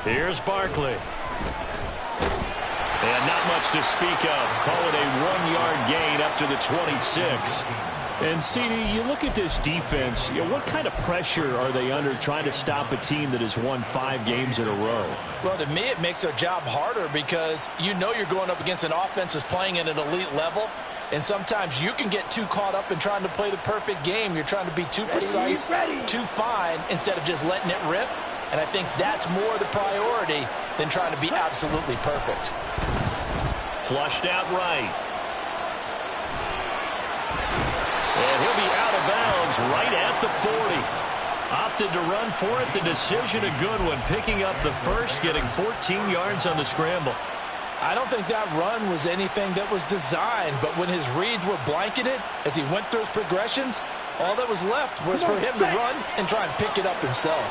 Here's Barkley. And not much to speak of. Call it a 1-yard gain up to the 26. And, CD, you look at this defense, what kind of pressure are they under trying to stop a team that has won 5 games in a row? Well, to me, it makes their job harder because you know you're going up against an offense that's playing at an elite level. And sometimes you can get too caught up in trying to play the perfect game. You're trying to be too precise, too fine, instead of just letting it rip. And I think that's more the priority than trying to be absolutely perfect. Flushed out right. And he'll be out of bounds right at the 40. Opted to run for it. The decision a good one. Picking up the first, getting 14 yards on the scramble. I don't think that run was anything that was designed, but when his reads were blanketed as he went through his progressions, all that was left was for him to run and try and pick it up himself.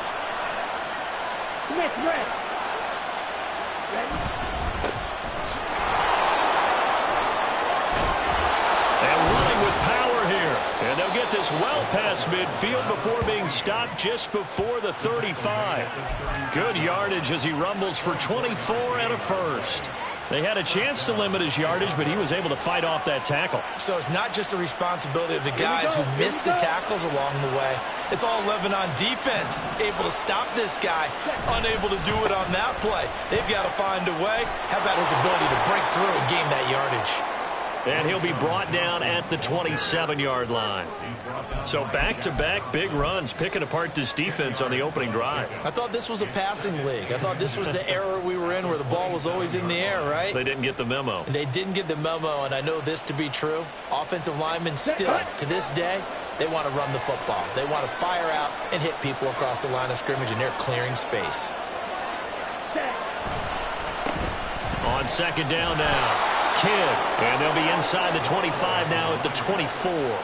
And running with power here. And they'll get this well past midfield before being stopped just before the 35. Good yardage as he rumbles for 24 and a first. They had a chance to limit his yardage, but he was able to fight off that tackle. So it's not just the responsibility of the guys who missed the tackles along the way. It's all 11 on defense, able to stop this guy, unable to do it on that play. They've got to find a way. How about his ability to break through and gain that yardage? And he'll be brought down at the 27-yard line. So back-to-back big runs, picking apart this defense on the opening drive. I thought this was a passing league. I thought this was the era we were in where the ball was always in the air, right? They didn't get the memo. And they didn't get the memo, and I know this to be true. Offensive linemen still, to this day, they want to run the football. They want to fire out and hit people across the line of scrimmage, and they're clearing space. On second down now. Kidd, and they'll be inside the 25 now at the 24.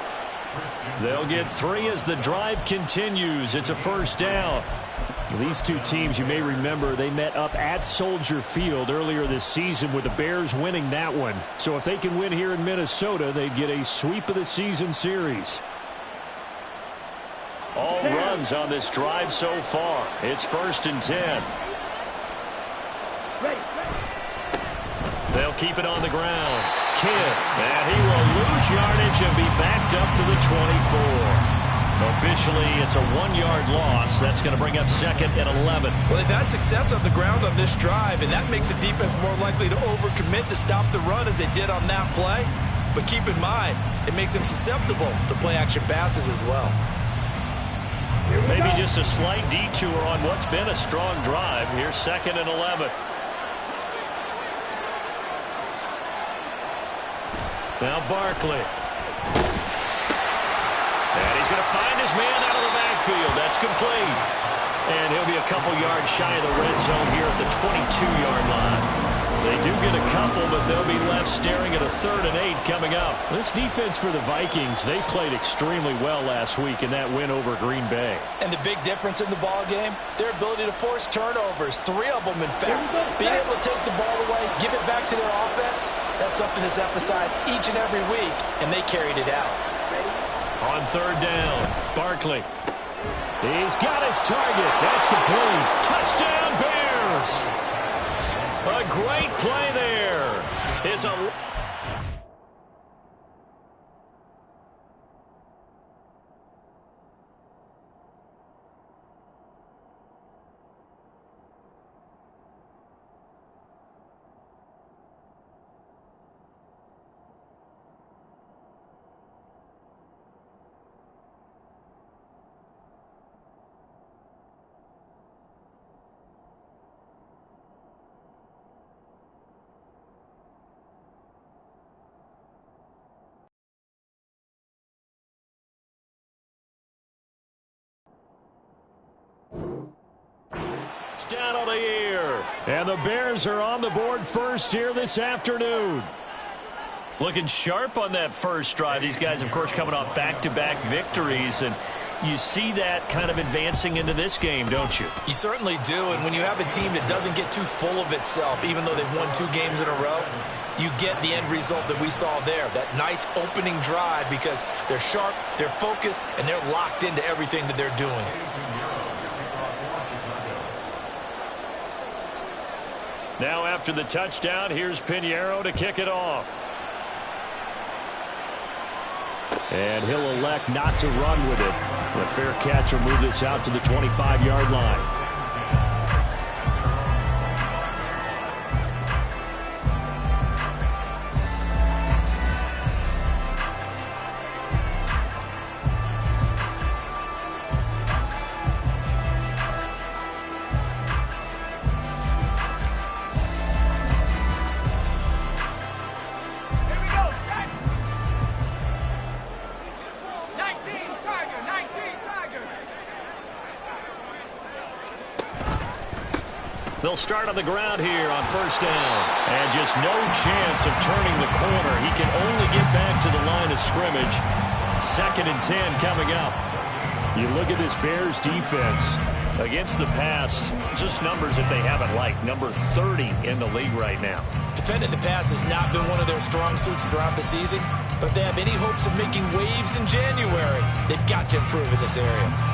They'll get 3 as the drive continues. It's a first down. These two teams, you may remember, they met up at Soldier Field earlier this season with the Bears winning that one. So if they can win here in Minnesota, they'd get a sweep of the season series. All runs on this drive so far. It's 1st and 10. They'll keep it on the ground. Kidd, and he will lose yardage and be backed up to the 24. Officially, it's a 1-yard loss. That's going to bring up 2nd and 11. Well, they've had success on the ground on this drive, and that makes the defense more likely to overcommit to stop the run as they did on that play. But keep in mind, it makes them susceptible to play-action passes as well. Maybe just a slight detour on what's been a strong drive. Here's 2nd and 11. Now Barkley. And he's going to find his man out of the backfield. That's complete. And he'll be a couple yards shy of the red zone here at the 22-yard line. They do get a couple, but they'll be left staring at a 3rd and 8 coming up. This defense for the Vikings, they played extremely well last week in that win over Green Bay. And the big difference in the ball game, their ability to force turnovers, 3 of them in fact. Being able to take the ball away, give it back to their offense, that's something that's emphasized each and every week, and they carried it out. On 3rd down, Barkley. He's got his target. That's complete. Touchdown, Bears! A great play there. Is a... Down on the air. And the Bears are on the board first here this afternoon. Looking sharp on that first drive. These guys, of course, coming off back-to-back victories, and you see that kind of advancing into this game, don't you? You certainly do, and when you have a team that doesn't get too full of itself, even though they've won 2 games in a row, you get the end result that we saw there, that nice opening drive, because they're sharp, they're focused, and they're locked into everything that they're doing. Now after the touchdown, here's Pinheiro to kick it off. And he'll elect not to run with it. The fair catch will move this out to the 25-yard line. They'll start on the ground here on first down. And just no chance of turning the corner. He can only get back to the line of scrimmage. 2nd and 10 coming up. You look at this Bears defense. Against the pass, just numbers that they haven't liked. Number 30 in the league right now. Defending the pass has not been one of their strong suits throughout the season. But if they have any hopes of making waves in January, they've got to improve in this area.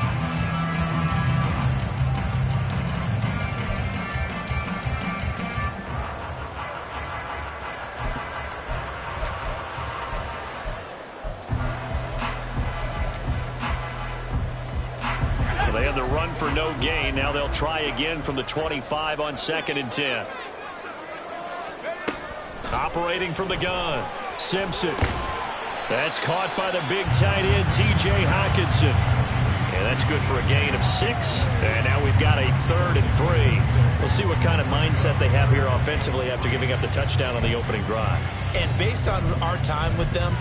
They had the run for no gain. Now they'll try again from the 25 on 2nd and 10. Operating from the gun. Simpson. That's caught by the big tight end, T.J. Hockenson. And that's good for a gain of 6. And now we've got a 3rd and 3. We'll see what kind of mindset they have here offensively after giving up the touchdown on the opening drive. And based on our time with them,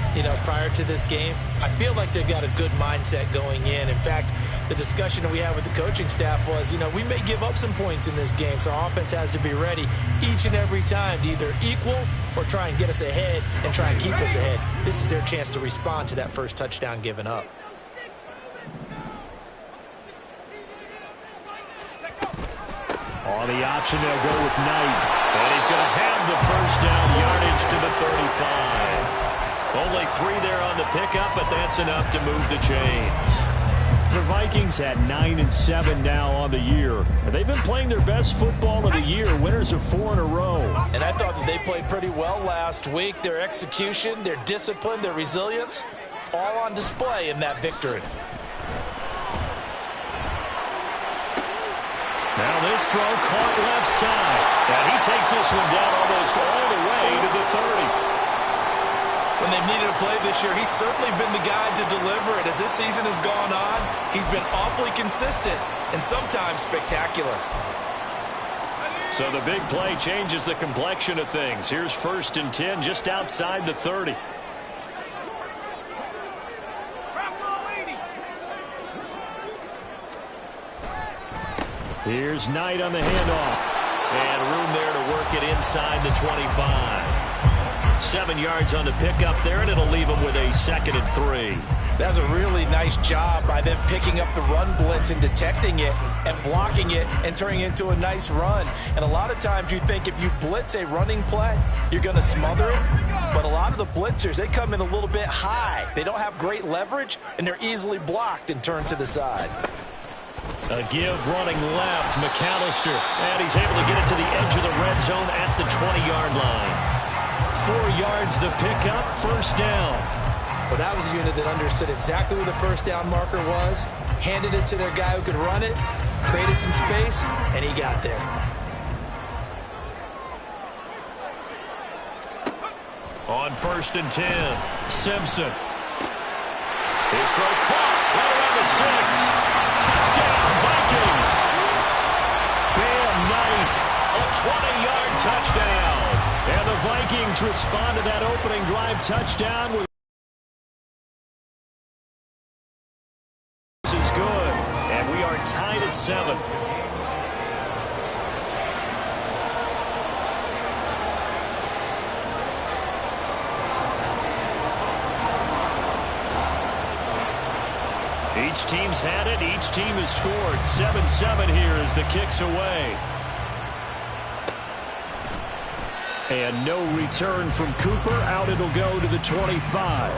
prior to this game, I feel like they've got a good mindset going in. In fact, the discussion that we had with the coaching staff was, we may give up some points in this game, so our offense has to be ready each and every time to either equal or try and get us ahead and try and keep us ahead. This is their chance to respond to that first touchdown given up. On the option, they'll go with Knight. And he's going to have the first down yardage to the 35. Only 3 there on the pickup, but that's enough to move the chains. The Vikings at 9-7 now on the year. They've been playing their best football of the year, winners of 4 in a row. And I thought that they played pretty well last week. Their execution, their discipline, their resilience, all on display in that victory. Now this throw caught left side. And he takes this one down almost all the way to the 30. When they've needed a play this year, he's certainly been the guy to deliver it. As this season has gone on, he's been awfully consistent and sometimes spectacular. So the big play changes the complexion of things. Here's 1st and 10 just outside the 30. Here's Knight on the handoff. And room there to work it inside the 25. 7 yards on the pickup there, and it'll leave him with a 2nd and 3. That's a really nice job by them picking up the run blitz and detecting it and blocking it and turning it into a nice run. And a lot of times you think if you blitz a running play, you're going to smother it. But a lot of the blitzers, they come in a little bit high. They don't have great leverage, and they're easily blocked and turned to the side. A give running left, McAllister. And he's able to get it to the edge of the red zone at the 20-yard line. 4 yards the pickup, first down. Well, that was a unit that understood exactly where the first down marker was, handed it to their guy who could run it, created some space, and he got there. On 1st and 10, Simpson. His throw caught right around the 6. Touchdown, Vikings. Bam Knight, a 20-yard touchdown. And the Vikings respond to that opening drive touchdown with is good, and we are tied at 7. Each team's had it. Each team has scored. 7-7 here as the kick's away. And no return from Cooper. Out it'll go to the 25.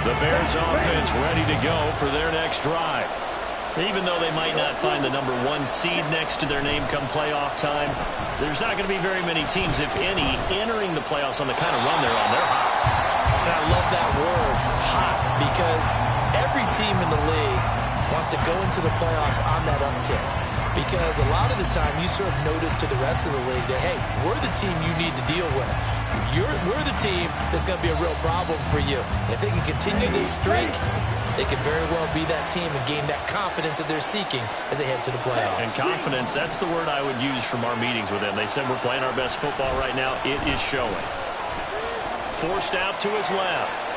The Bears offense ready to go for their next drive. Even though they might not find the number 1 seed next to their name come playoff time, there's not going to be very many teams, if any, entering the playoffs on the kind of run they're on. They're hot. And I love that word, hot, because every team in the league wants to go into the playoffs on that uptick. Because a lot of the time you serve notice to the rest of the league that, hey, we're the team you need to deal with. We're the team that's going to be a real problem for you. And if they can continue this streak, they could very well be that team and gain that confidence that they're seeking as they head to the playoffs. And confidence, that's the word I would use from our meetings with them. They said we're playing our best football right now. It is showing. Forced out to his left.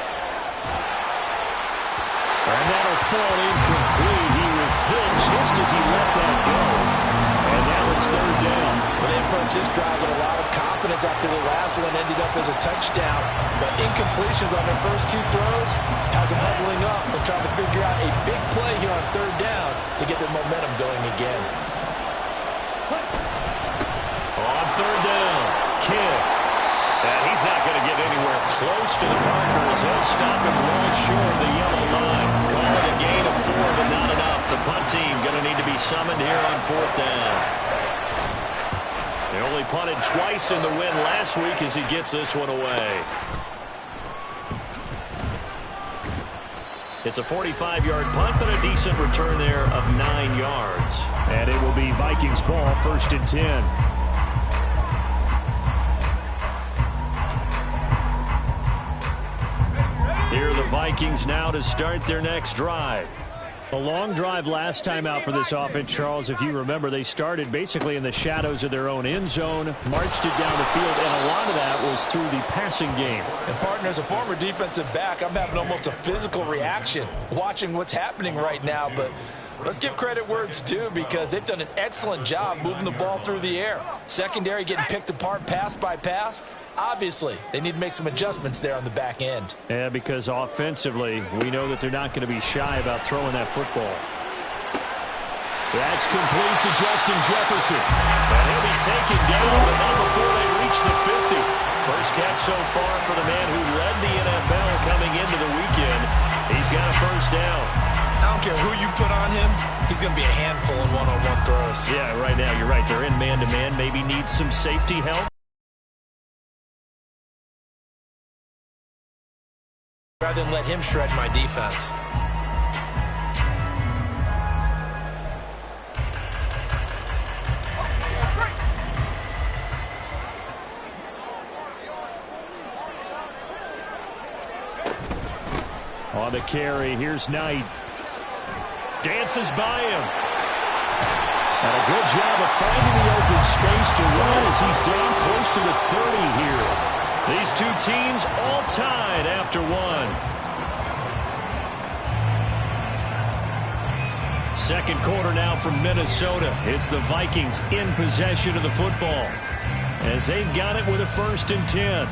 And that'll fall incomplete. He was hit just as he let that go. And now it's 3rd down. Well, they approached this drive with a lot of confidence after the last one ended up as a touchdown. But incompletions on their first 2 throws has them huddling up and trying to figure out a big play here on 3rd down to get their momentum going again. On 3rd down, Kidd. And he's not going to get anywhere close to the markers. He'll stop him well short of the yellow line. Call it a gain of 4, but not enough. The punt team going to need to be summoned here on 4th down. They only punted twice in the win last week as he gets this one away. It's a 45-yard punt, but a decent return there of 9 yards. And it will be Vikings ball, 1st and 10. Here are the Vikings now to start their next drive. A long drive last time out for this offense, Charles. If you remember, they started basically in the shadows of their own end zone, marched it down the field, and a lot of that was through the passing game. And, partner, as a former defensive back, I'm having almost a physical reaction watching what's happening right now. But let's give credit where it's due, because they've done an excellent job moving the ball through the air. Secondary getting picked apart pass by pass. Obviously, they need to make some adjustments there on the back end. Yeah, because offensively, we know that they're not going to be shy about throwing that football. That's complete to Justin Jefferson. And he'll be taken down, but not before they reach the 50. First catch so far for the man who led the NFL coming into the weekend. He's got a 1st down. I don't care who you put on him, he's going to be a handful in one-on-one throws. Yeah, right now, you're right. They're in man-to-man, maybe need some safety help. Rather than let him shred my defense. On the carry, here's Knight. Dances by him. And a good job of finding the open space to run as he's down close to the 30 here. These two teams all tied after 1. 2nd quarter now from Minnesota. It's the Vikings in possession of the football as they've got it with a 1st and 10.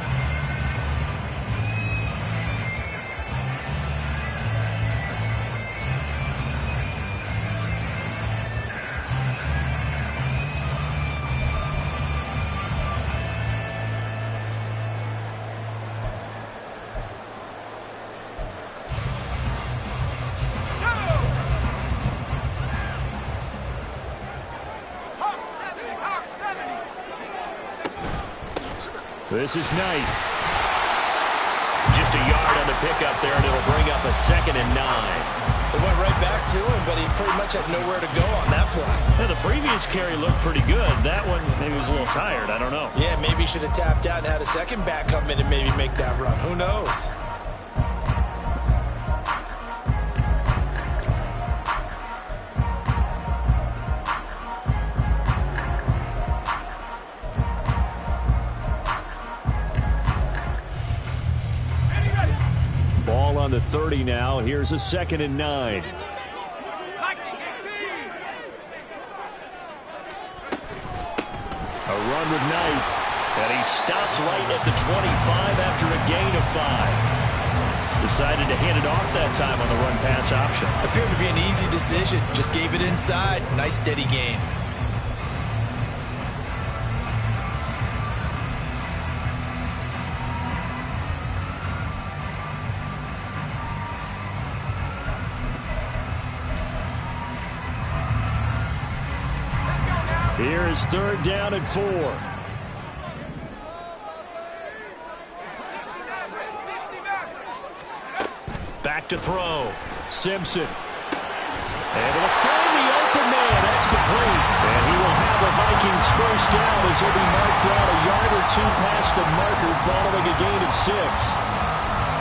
This is Knight. Just a yard on the pickup there, and it'll bring up a 2nd and 9. It went right back to him, but he pretty much had nowhere to go on that play. Yeah, the previous carry looked pretty good. That one, maybe he was a little tired. I don't know. Yeah, maybe he should have tapped out and had a second back come in and maybe make that run. Who knows? On the 30 now. Here's a 2nd and 9. A run with Knight. And he stopped right at the 25 after a gain of 5. Decided to hand it off that time on the run-pass option. Appeared to be an easy decision. Just gave it inside. Nice steady gain. Here is 3rd down and 4. Back to throw. Simpson. Able to find the open man. That's complete. And he will have the Vikings first down as he'll be marked down a yard or 2 past the marker following a gain of 6.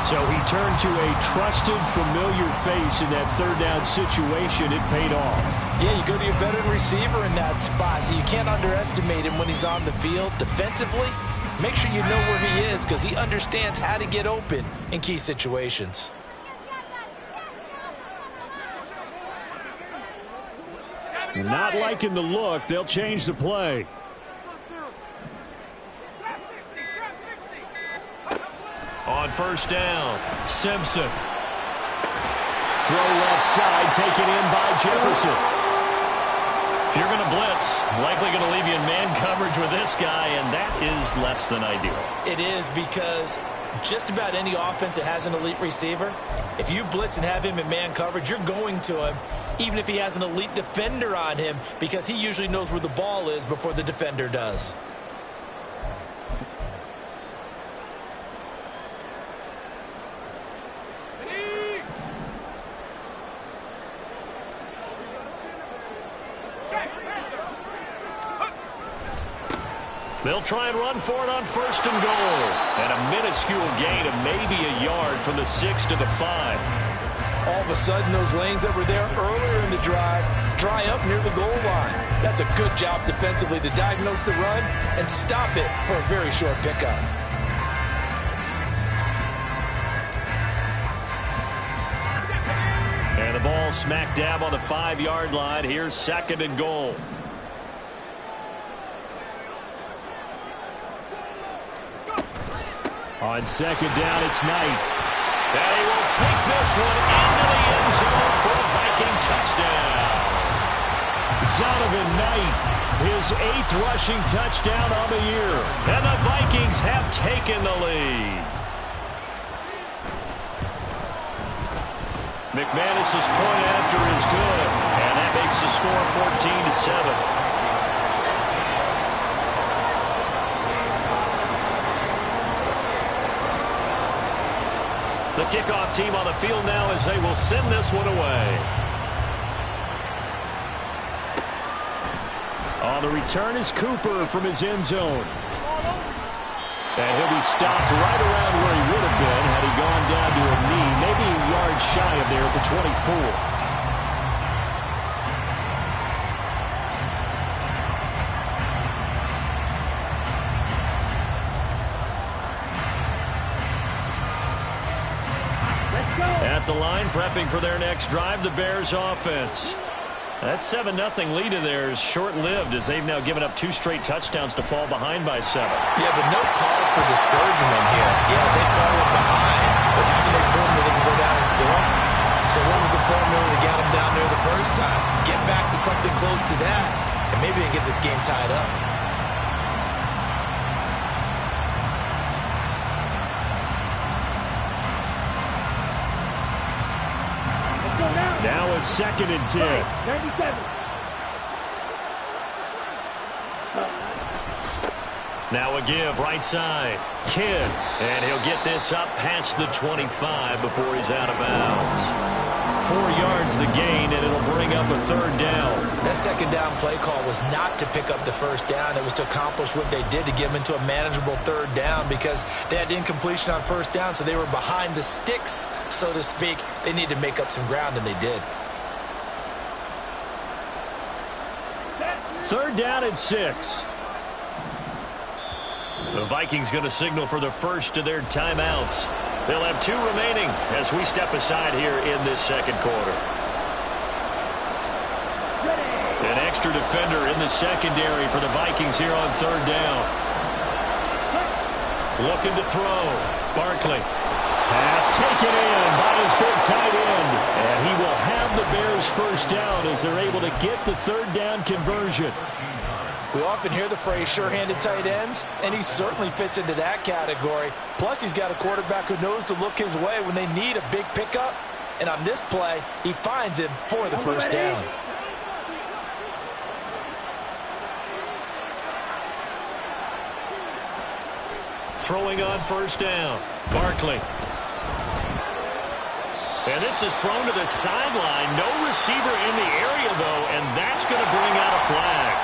So he turned to a trusted, familiar face in that 3rd down situation. It paid off. Yeah, you go to your veteran receiver in that spot, so you can't underestimate him when he's on the field. Defensively, make sure you know where he is because he understands how to get open in key situations. Not liking the look. They'll change the play. On 1st down, Simpson. Throw left side, taken in by Jefferson. If you're going to blitz, likely going to leave you in man coverage with this guy, and that is less than ideal. It is because just about any offense that has an elite receiver, if you blitz and have him in man coverage, you're going to him, even if he has an elite defender on him, because he usually knows where the ball is before the defender does. They'll try and run for it on 1st and goal. And a minuscule gain of maybe a yard from the 6 to the 5. All of a sudden, those lanes that were there earlier in the drive dry up near the goal line. That's a good job defensively to diagnose the run and stop it for a very short pickup. And the ball smack dab on the 5-yard line. Here's 2nd and goal. On 2nd down, it's Knight. And he will take this one into the end zone for a Viking touchdown. Zonovan Knight, his 8th rushing touchdown on the year. And the Vikings have taken the lead. McManus's point after is good, and that makes the score 14-7. The kickoff team on the field now as they will send this one away. On the return is Cooper from his end zone. And he'll be stopped right around where he would have been had he gone down to a knee, maybe a yard shy of there at the 24. At the line, prepping for their next drive, the Bears offense. That 7-0 lead of theirs short-lived as they've now given up 2 straight touchdowns to fall behind by 7. Yeah, but no cause for discouragement here. Yeah, they've fallen behind, but haven't they proven that they can go down and score? So what was the formula to get them down there the first time? Get back to something close to that, and maybe they get this game tied up. Now a 2nd and 10. 97. Now a give right side. Kidd. And he'll get this up past the 25 before he's out of bounds. 4 yards the gain, and it'll bring up a 3rd down. That 2nd down play call was not to pick up the 1st down. It was to accomplish what they did to get them into a manageable 3rd down because they had incompletion on 1st down, so they were behind the sticks, so to speak. They needed to make up some ground, and they did. 3rd down and 6. The Vikings going to signal for the first of their timeouts. They'll have 2 remaining as we step aside here in this 2nd quarter. An extra defender in the secondary for the Vikings here on 3rd down. Looking to throw. Barkley. Pass taken in by his big tight end. And he will have the Bears first down as they're able to get the 3rd down conversion. We often hear the phrase sure-handed tight ends, and he certainly fits into that category. Plus, he's got a quarterback who knows to look his way when they need a big pickup. And on this play, he finds him for the first down. throwing on first down. Barkley. And this is thrown to the sideline. No receiver in the area, though, and that's going to bring out a flag.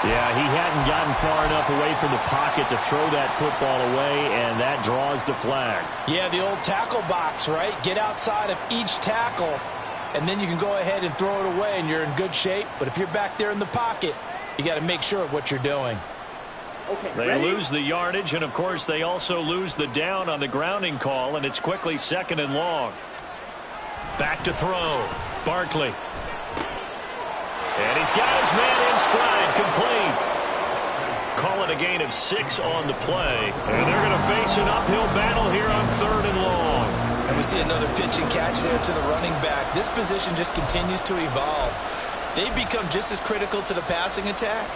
Yeah, he hadn't gotten far enough away from the pocket to throw that football away, and that draws the flag. Yeah, the old tackle box, right? Get outside of each tackle, and then you can go ahead and throw it away, and you're in good shape. But if you're back there in the pocket, you got to make sure of what you're doing. Okay, they lose the yardage, and, of course, they also lose the down on the grounding call, and it's quickly 2nd and long. Back to throw. Barkley. And he's got his man in stride, complete. Call it a gain of 6 on the play. And they're going to face an uphill battle here on 3rd and long. And we see another pitch and catch there to the running back. This position just continues to evolve. They've become just as critical to the passing attack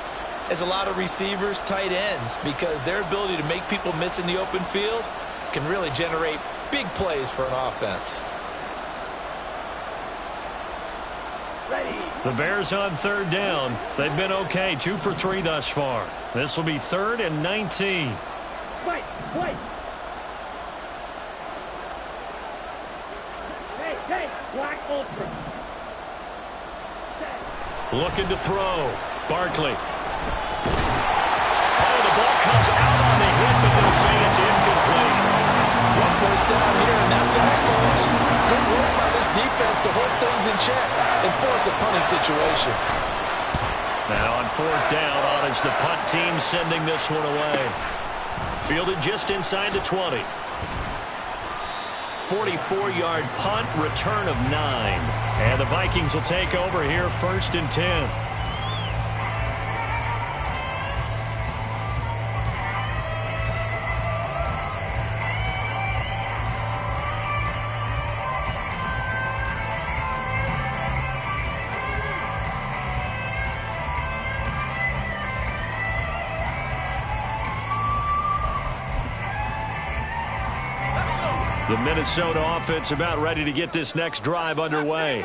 as a lot of receivers, tight ends, because their ability to make people miss in the open field can really generate big plays for an offense. The Bears on 3rd down. They've been okay, 2 for 3 thus far. This will be 3rd and 19. Wait. Hey, Black Ultra. Looking to throw. Barkley. Oh, the ball comes out on the hit, but they'll say it's incomplete. One first down here, and that's all, folks. Good work by this defense to hold things in check and force a punting situation. Now on 4th down, on is the punt team sending this one away. Fielded just inside the 20. 44-yard punt, return of 9. And the Vikings will take over here 1st and 10. The Minnesota offense about ready to get this next drive underway.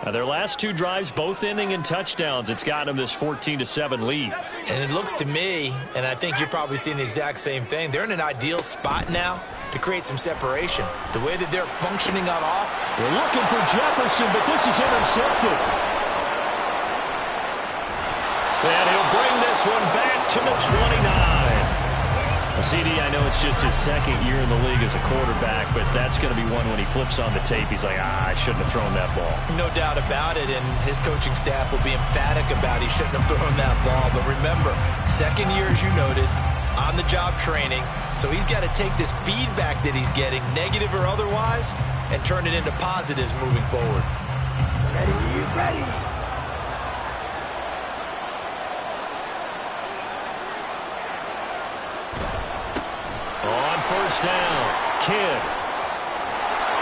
Now, their last 2 drives, both ending in touchdowns. It's gotten them this 14-7 lead. And it looks to me, and I think you're probably seeing the exact same thing, they're in an ideal spot now to create some separation. The way that they're functioning on off. They're looking for Jefferson, but this is intercepted. And he'll bring this one back to the 29. CD, I know it's just his 2nd year in the league as a quarterback, but that's going to be one when he flips on the tape. He's like, I shouldn't have thrown that ball. No doubt about it, and his coaching staff will be emphatic about he shouldn't have thrown that ball. But remember, 2nd year, as you noted, on-the-job training, so he's got to take this feedback that he's getting, negative or otherwise, and turn it into positives moving forward. Ready. On 1st down, Kidd.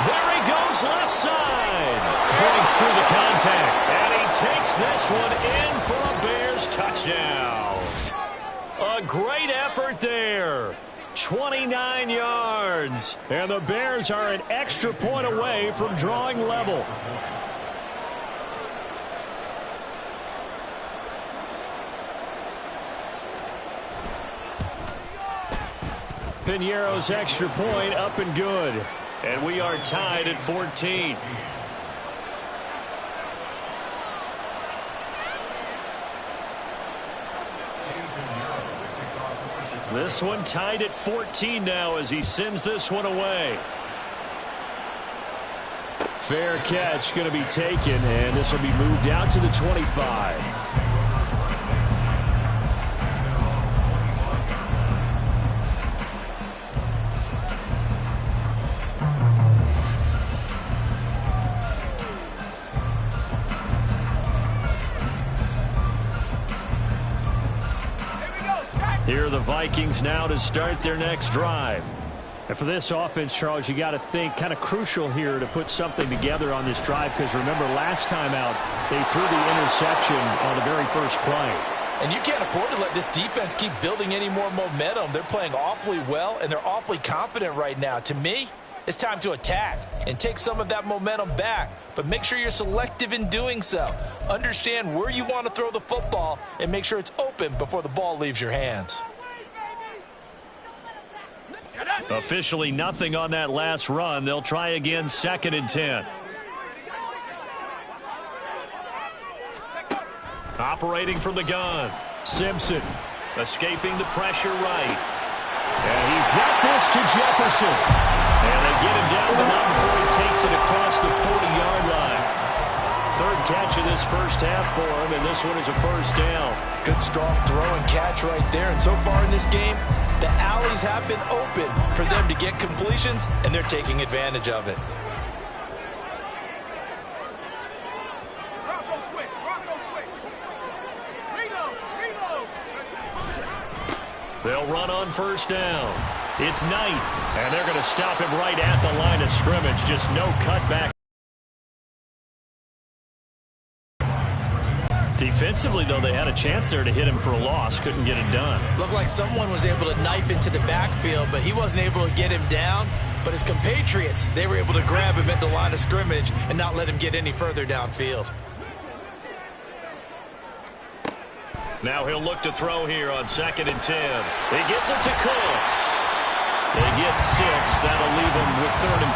There he goes left side. Breaks through the contact, and he takes this one in for a Bears touchdown. A great effort there. 29 yards. And the Bears are an extra point away from drawing level. Piñeiro's extra point up and good. And we are tied at 14. This one tied at 14 now as he sends this one away. Fair catch going to be taken, and this will be moved out to the 25. Here are the Vikings now to start their next drive. And for this offense, Charles, you got to think kind of crucial here to put something together on this drive, because remember last time out they threw the interception on the very first play. And you can't afford to let this defense keep building any more momentum. They're playing awfully well, and they're awfully confident right now. To me, it's time to attack and take some of that momentum back. But make sure you're selective in doing so. Understand where you want to throw the football and make sure it's open before the ball leaves your hands. Officially nothing on that last run. They'll try again, 2nd and 10. Operating from the gun. Simpson. Escaping the pressure right. And he's got this to Jefferson. And they get him down, but not before he takes it across the 40-yard line. 3rd catch of this first half for him, and this one is a first down. Good strong throw and catch right there. And so far in this game, the alleys have been open for them to get completions, and they're taking advantage of it. They'll run on first down. It's Knight, and they're going to stop him right at the line of scrimmage. Just no cutback. Defensively, though, they had a chance there to hit him for a loss. Couldn't get it done. Looked like someone was able to knife into the backfield, but he wasn't able to get him down. But his compatriots, they were able to grab him at the line of scrimmage and not let him get any further downfield. Now he'll look to throw here on 2nd and 10. He gets it to Cooks. They get 6. That'll leave him with 3rd and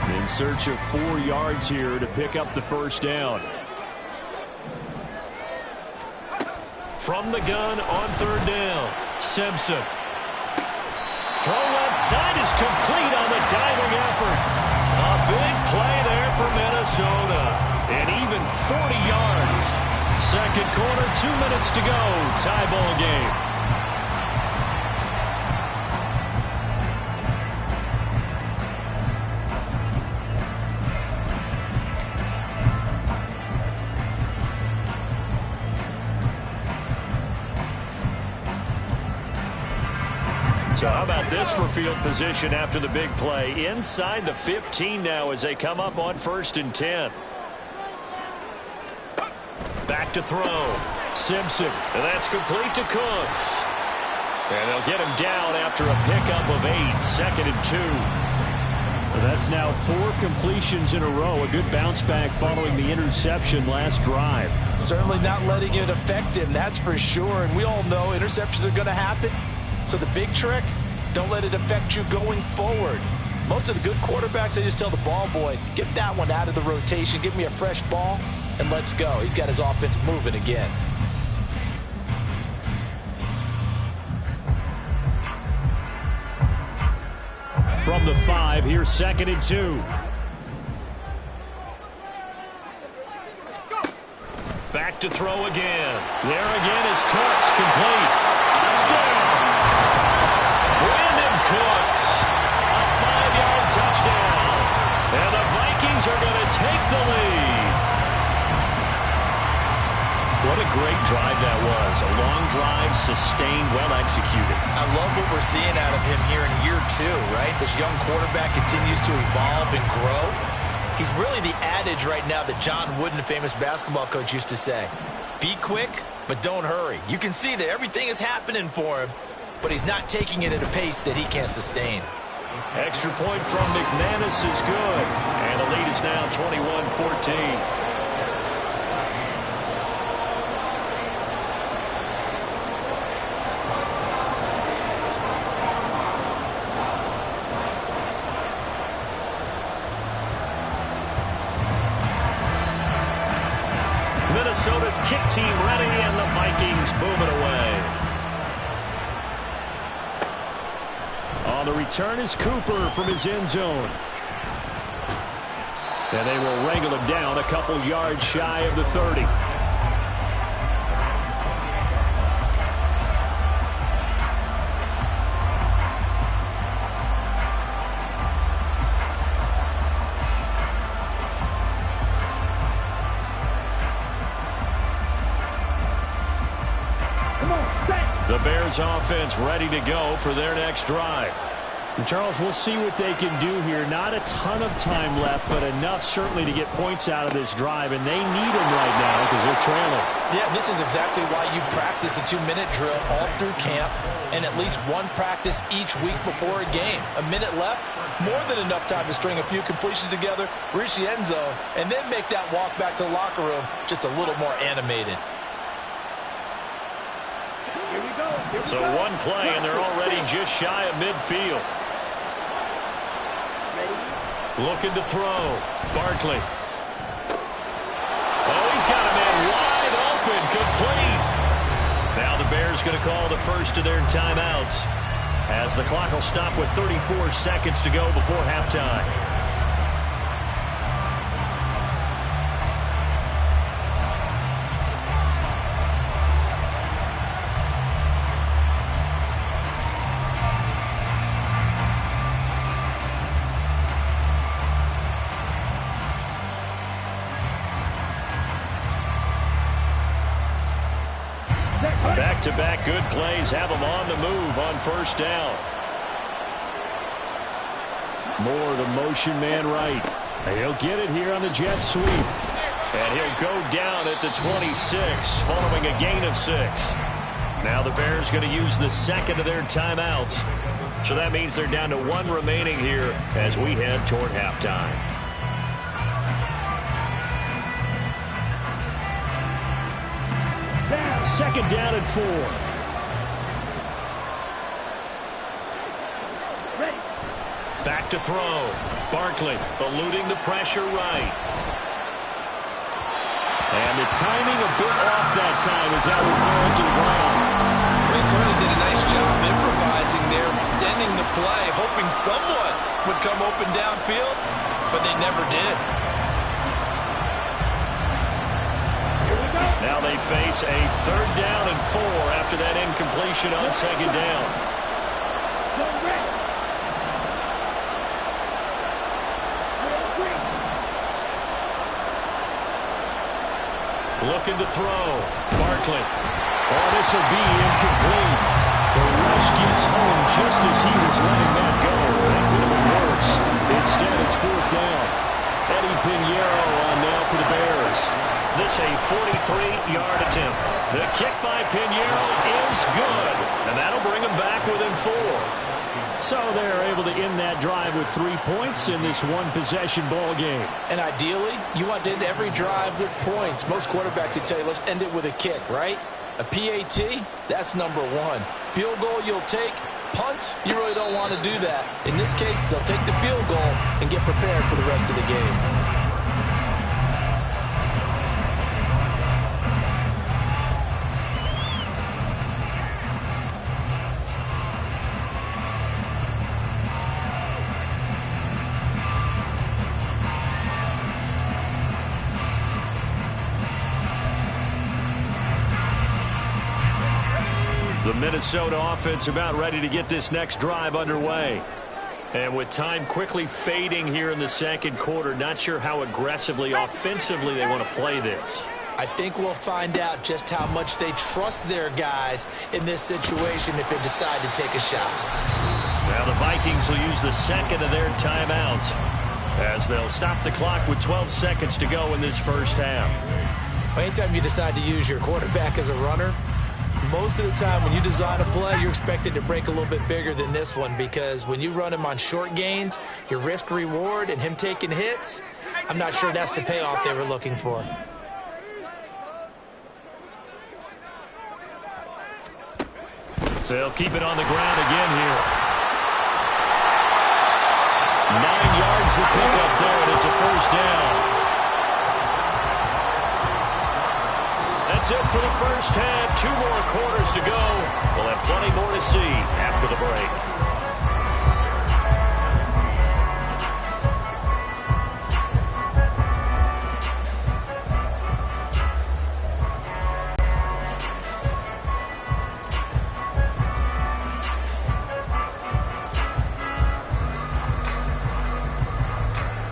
4. In search of 4 yards here to pick up the first down. From the gun on 3rd down. Simpson. Throw left side is complete on the diving effort. A big play there for Minnesota. And even 40 yards. 2nd quarter, 2 minutes to go. Tie ball game. So how about this for field position after the big play? Inside the 15 now as they come up on 1st and 10. Back to throw. Simpson. And that's complete to Cooks. And they'll get him down after a pickup of 8. 2nd and 2. That's now 4 completions in a row. A good bounce back following the interception last drive. Certainly not letting it affect him, that's for sure. And we all know interceptions are going to happen. So the big trick, don't let it affect you going forward. Most of the good quarterbacks, they just tell the ball boy, get that one out of the rotation, give me a fresh ball, and let's go. He's got his offense moving again. From the 5, here's 2nd and 2. Back to throw again. There again is Cooks, complete. Touchdown! Brandon Cooks, a 5-yard touchdown. And the Vikings are going to take the lead. What a great drive that was. A long drive, sustained, well executed. I love what we're seeing out of him here in year 2, right? This young quarterback continues to evolve and grow. He's really the adage right now that John Wooden, the famous basketball coach, used to say. Be quick, but don't hurry. You can see that everything is happening for him, but he's not taking it at a pace that he can't sustain. Extra point from McManus is good. And the lead is now 21-14. Minnesota's kick team ready, and the Vikings boom it away. On the return is Cooper from his end zone. And they will wrangle him down a couple yards shy of the 30. The Bears offense ready to go for their next drive. And Charles, we'll see what they can do here. Not a ton of time left, but enough certainly to get points out of this drive, and they need them right now because they're trailing. Yeah, this is exactly why you practice a 2-minute drill all through camp and at least one practice each week before a game. A minute left, more than enough time to string a few completions together, reach the end zone, and then make that walk back to the locker room just a little more animated. Here we go. Here we So go. one play, and they're already just shy of midfield. Looking to throw. Barkley. Oh, he's got a man wide open. Complete. Now the Bears going to call the first of their timeouts, as the clock will stop with 34 seconds to go before halftime. Back-to-back good plays have them on the move on first down. More of the motion man right. And he'll get it here on the jet sweep. And he'll go down at the 26 following a gain of 6. Now the Bears going to use the second of their timeouts. So that means they're down to 1 remaining here as we head toward halftime. Second down and 4. Ready. Back to throw. Barkley eluding the pressure right. And the timing a bit off that time as that one falls to the ground. They certainly did a nice job improvising there, extending the play, hoping someone would come open downfield, but they never did. Now they face a 3rd down and 4 after that incompletion on 2nd down. Go ready. Looking to throw. Barkley. Oh, this will be incomplete. The rush gets home just as he was letting that go. That could have been worse. Instead, it's 4th down. Eddie Pinheiro on now for the Bears. This a 43-yard attempt. The kick by Pinheiro is good, and that'll bring them back within 4. So they're able to end that drive with 3 points in this one-possession ball game. And ideally, you want to end every drive with points. Most quarterbacks would tell you, let's end it with a kick, right? A PAT, that's number 1. Field goal you'll take. Punts, you really don't want to do that. In this case, they'll take the field goal and get prepared for the rest of the game. The Minnesota offense about ready to get this next drive underway. And with time quickly fading here in the second quarter, not sure how aggressively, offensively they want to play this. I think we'll find out just how much they trust their guys in this situation if they decide to take a shot. Now the Vikings will use the second of their timeouts as they'll stop the clock with 12 seconds to go in this first half. Anytime you decide to use your quarterback as a runner, most of the time when you design a play, you're expected to break a little bit bigger than this one, because when you run him on short gains, your risk reward and him taking hits, I'm not sure that's the payoff they were looking for. They'll keep it on the ground again here. 9 yards to pick up there, and it's a first down. That's it for the first half. 2 more quarters to go. We'll have plenty more to see after the break.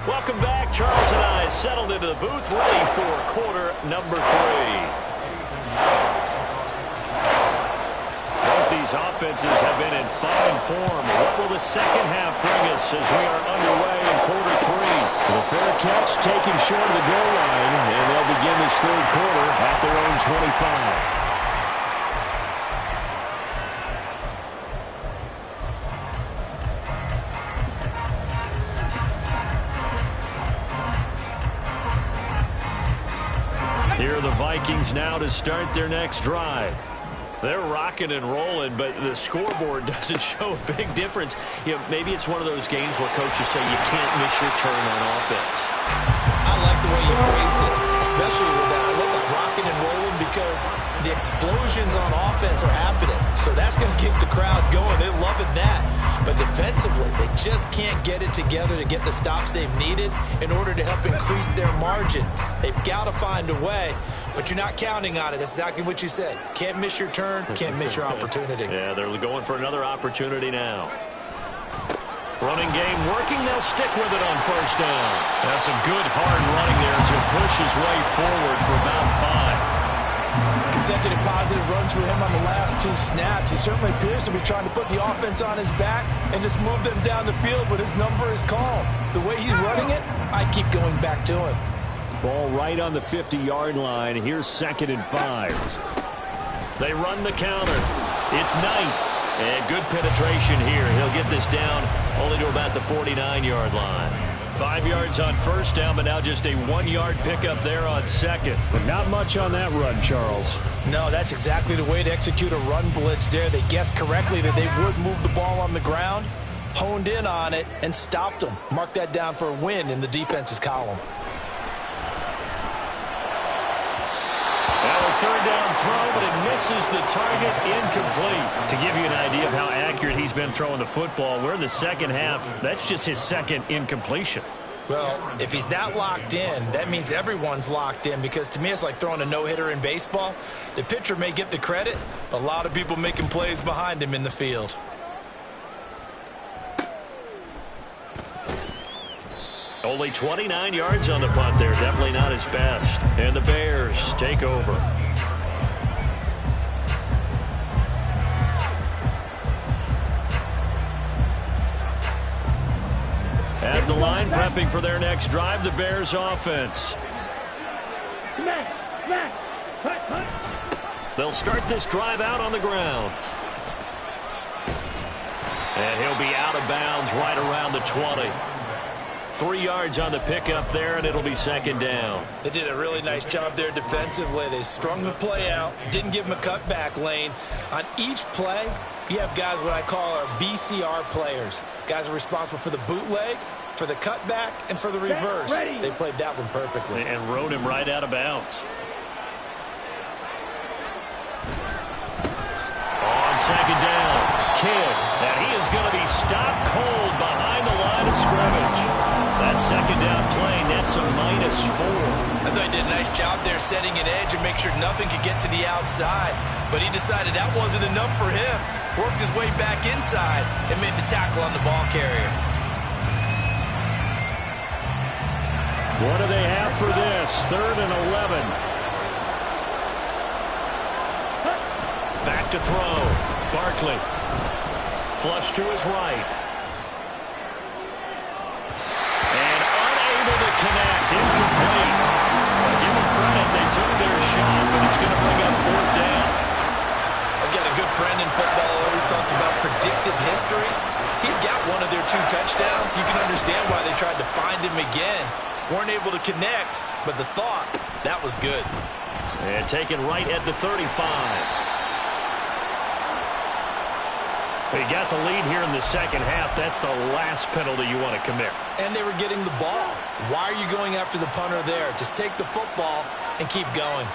Welcome back. Charles and I settled into the booth, ready for quarter number 3. Both these These offenses have been in fine form. What will the second half bring us as we are underway in quarter 3? The fair catch taken short of the goal line, and they'll begin this third quarter at their own 25. Here are the Vikings now to start their next drive. They're rocking and rolling, but the scoreboard doesn't show a big difference. You know, maybe it's one of those games where coaches say you can't miss your turn on offense. I like the way you phrased it, especially with that. I love that rocking and rolling because the explosions on offense are happening. So that's going to keep the crowd going. They're loving that. But defensively, they just can't get it together to get the stops they've needed in order to help increase their margin. They've got to find a way, but you're not counting on it. That's exactly what you said. Can't miss your turn, can't miss your opportunity. Yeah, they're going for another opportunity now. Running game working. They'll stick with it on first down. That's a good hard running there as he'll push his way forward for about 5. Consecutive positive runs for him on the last 2 snaps. He certainly appears to be trying to put the offense on his back and just move them down the field, but his number is called. The way he's running it, I keep going back to him. Ball right on the 50-yard line. Here's 2nd and 5. They run the counter. It's Knight. And good penetration here. He'll get this down only to about the 49-yard line. 5 yards on first down, but now just a 1-yard pickup there on second. But not much on that run, Charles. No, that's exactly the way to execute a run blitz there. They guessed correctly that they would move the ball on the ground, honed in on it, and stopped them. Mark that down for a win in the defense's column. Now a third down throw, but it misses the target, incomplete. To give you an idea of how accurate he's been throwing the football, we're in the second half. That's just his second incompletion. Well, if he's not locked in, that means everyone's locked in, because to me it's like throwing a no-hitter in baseball. The pitcher may get the credit, but a lot of people making plays behind him in the field. Only 29 yards on the punt there. Definitely not his best. And the Bears take over. At the line, prepping for their next drive, the Bears offense. They'll start this drive out on the ground. And he'll be out of bounds right around the 20. 3 yards on the pickup there, and it'll be second down. They did a really nice job there defensively. They strung the play out, didn't give him a cutback lane. On each play, you have guys what I call our BCR players. Guys are responsible for the bootleg, for the cutback, and for the reverse. They played that one perfectly. And rode him right out of bounds. On second down, Kidd. And he is going to be stopped cold behind the line of scrimmage. That second down play nets a -4. I thought he did a nice job there setting an edge and make sure nothing could get to the outside. But he decided that wasn't enough for him. Worked his way back inside and made the tackle on the ball carrier. What do they have for this? 3rd and 11. Back to throw. Barkley. Flush to his right. And unable to connect. Incomplete. I'll give them credit. They took their shot, but it's going to bring up 4th down. I've got a good friend in football who always talks about predictive history. He's got one of their 2 touchdowns. You can understand why they tried to find him again. Weren't able to connect, but the thought, that was good. And taken right at the 35. They got the lead here in the second half. That's the last penalty you want to commit. And they were getting the ball. Why are you going after the punter there? Just take the football and keep going.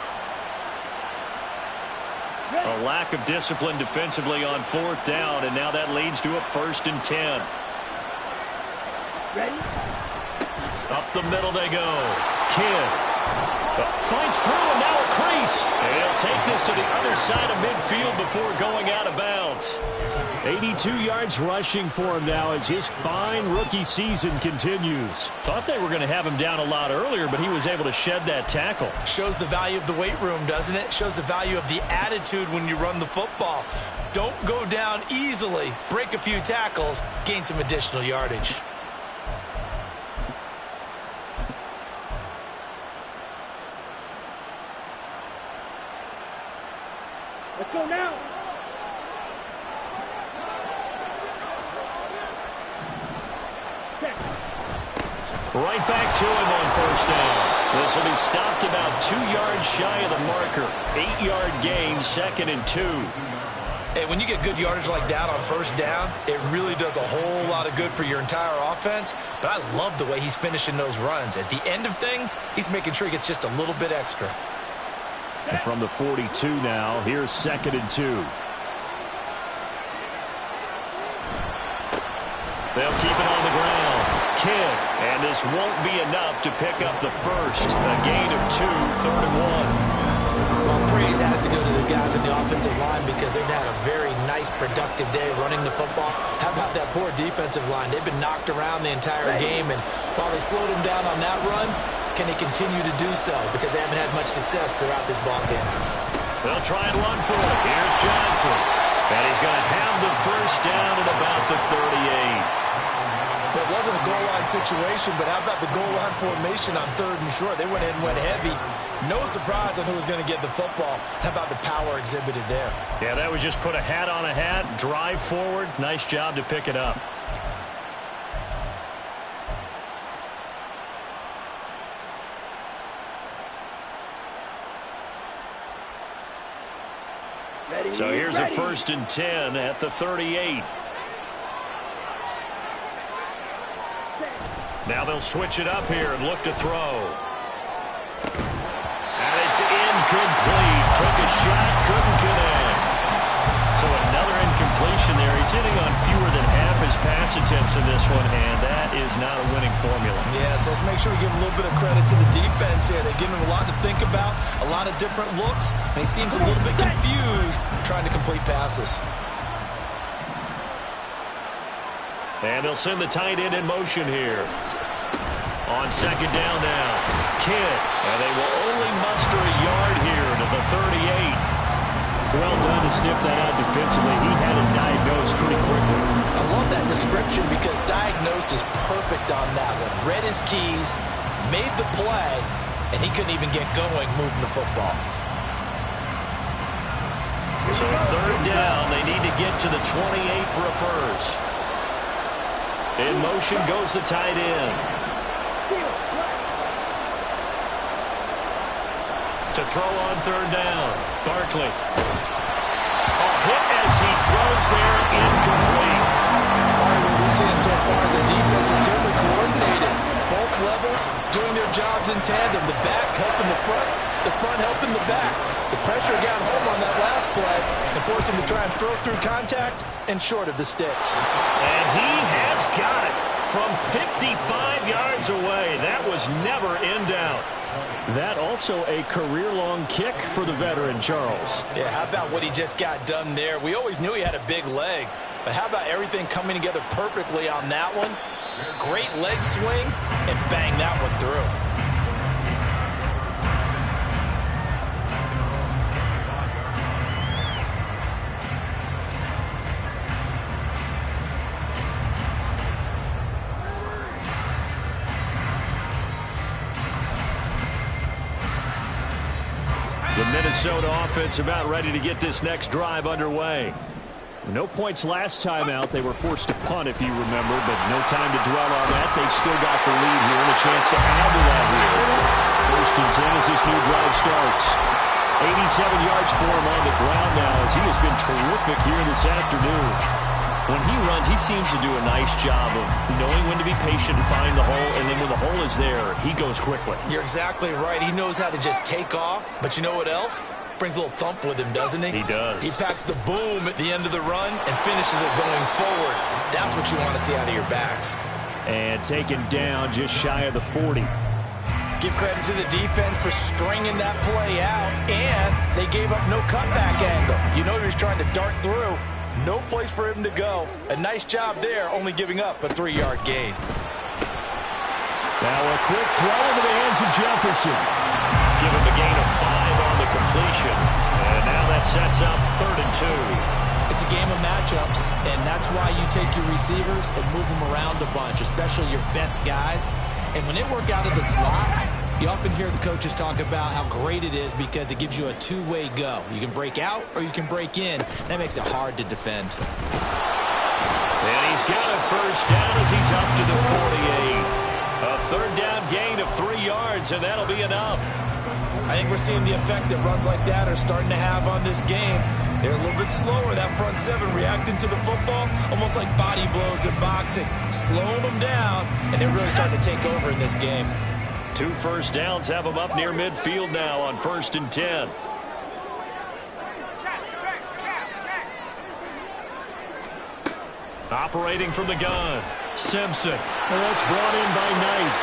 A lack of discipline defensively on 4th down, and now that leads to a 1st and 10. Ready? Up the middle they go. Kidd finds through, and now a crease. close. And he'll take this to the other side of midfield before going out of bounds. 82 yards rushing for him now as his fine rookie season continues. Thought they were going to have him down a lot earlier, but he was able to shed that tackle. Shows the value of the weight room, doesn't it? Shows the value of the attitude when you run the football. Don't go down easily. Break a few tackles, gain some additional yardage. Let's go now. Right back to him on first down. This will be stopped about 2 yards shy of the marker. 8-yard gain, 2nd and 2. Hey, when you get good yardage like that on first down, it really does a whole lot of good for your entire offense. But I love the way he's finishing those runs. At the end of things, he's making sure he gets just a little bit extra. And from the 42 now, here's 2nd and 2. They'll keep it on the ground. Kidd, and this won't be enough to pick up the first. A gain of 2, 3rd and 1. Well, praise has to go to the guys in the offensive line because they've had a very nice, productive day running the football. How about that poor defensive line? They've been knocked around the entire game, and while they slowed them down on that run, can they continue to do so? Because they haven't had much success throughout this ball game. They'll try and run for it. Here's Johnson. And he's going to have the first down at about the 38. It wasn't a goal line situation, but how about the goal line formation on 3rd and short? They went in and went heavy. No surprise on who was going to get the football. How about the power exhibited there? Yeah, that was just put a hat on a hat, drive forward. Nice job to pick it up. So here's a 1st and 10 at the 38. Now they'll switch it up here and look to throw. And it's incomplete. Took a shot, couldn't connect. So another incompletion there. He's hitting on fewer than half his pass attempts in this one, and that is not a winning formula. Yeah, so let's make sure we give a little bit of credit to the defense here. They give him a lot to think about, a lot of different looks, and he seems a little bit confused trying to complete passes. And they'll send the tight end in motion here. On 2nd down now, Kidd, and they will only muster a yard here to the 38. Well done to sniff that out defensively. He had it diagnosed pretty quickly. I love that description because diagnosed is perfect on that one. Read his keys, made the play, and he couldn't even get going moving the football. So 3rd down, they need to get to the 28 for a first. In motion goes the tight end. To throw on 3rd down, Barkley. A hit as he throws there, incomplete. Part of what we're seeing so far is the defense is certainly coordinated. Both levels doing their jobs in tandem. The back helping the front helping the back. The pressure got home on that last play and forced him to try and throw through contact and short of the sticks. And he has got it from 55 yards away. That was never in doubt. That also a career-long kick for the veteran, Charles. Yeah, how about what he just got done there? We always knew he had a big leg, but how about everything coming together perfectly on that one? Great leg swing, and bang that one through. The Minnesota offense about ready to get this next drive underway. No points last time out. They were forced to punt, if you remember, but no time to dwell on that. They've still got the lead here and a chance to add to that here. 1st and 10 as this new drive starts. 87 yards for him on the ground now as he has been terrific here this afternoon. When he runs, he seems to do a nice job of knowing when to be patient and find the hole, and then when the hole is there, he goes quickly. You're exactly right. He knows how to just take off, but you know what else? Brings a little thump with him, doesn't he? He does. He packs the boom at the end of the run and finishes it going forward. That's what you want to see out of your backs. And taken down just shy of the 40. Give credit to the defense for stringing that play out, and they gave up no cutback angle. You know he's trying to dart through. No place for him to go. A nice job there, only giving up a 3-yard gain. Now a quick throw into the hands of Jefferson. Give him a gain of 5 on the completion. And now that sets up 3rd and 2. It's a game of matchups, and that's why you take your receivers and move them around a bunch, especially your best guys. And when they work out of the slot, you often hear the coaches talk about how great it is because it gives you a two-way go. You can break out or you can break in. That makes it hard to defend. And he's got a first down as he's up to the 48. A 3rd down gain of 3 yards, and that'll be enough. I think we're seeing the effect that runs like that are starting to have on this game. They're a little bit slower, that front seven, reacting to the football, almost like body blows in boxing, slowing them down, and they're really starting to take over in this game. 2 first downs have them up near midfield now on 1st and 10. Operating from the gun, Simpson. Well, that's brought in by Knight.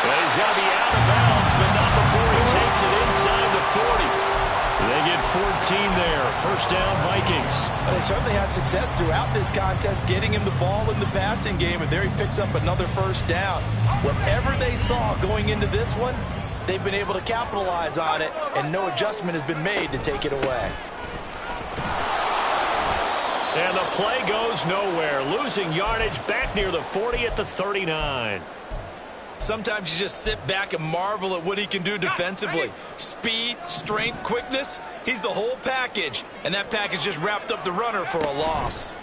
Well, he's got to be out of bounds, but not before he takes it inside the 40. They get 14 there. First down, Vikings. They certainly had success throughout this contest, getting him the ball in the passing game, and there he picks up another first down. Whatever they saw going into this one, they've been able to capitalize on it, and no adjustment has been made to take it away. And the play goes nowhere, losing yardage back near the 40 at the 39. Sometimes you just sit back and marvel at what he can do defensively. Speed, strength, quickness, he's the whole package. And that package just wrapped up the runner for a loss.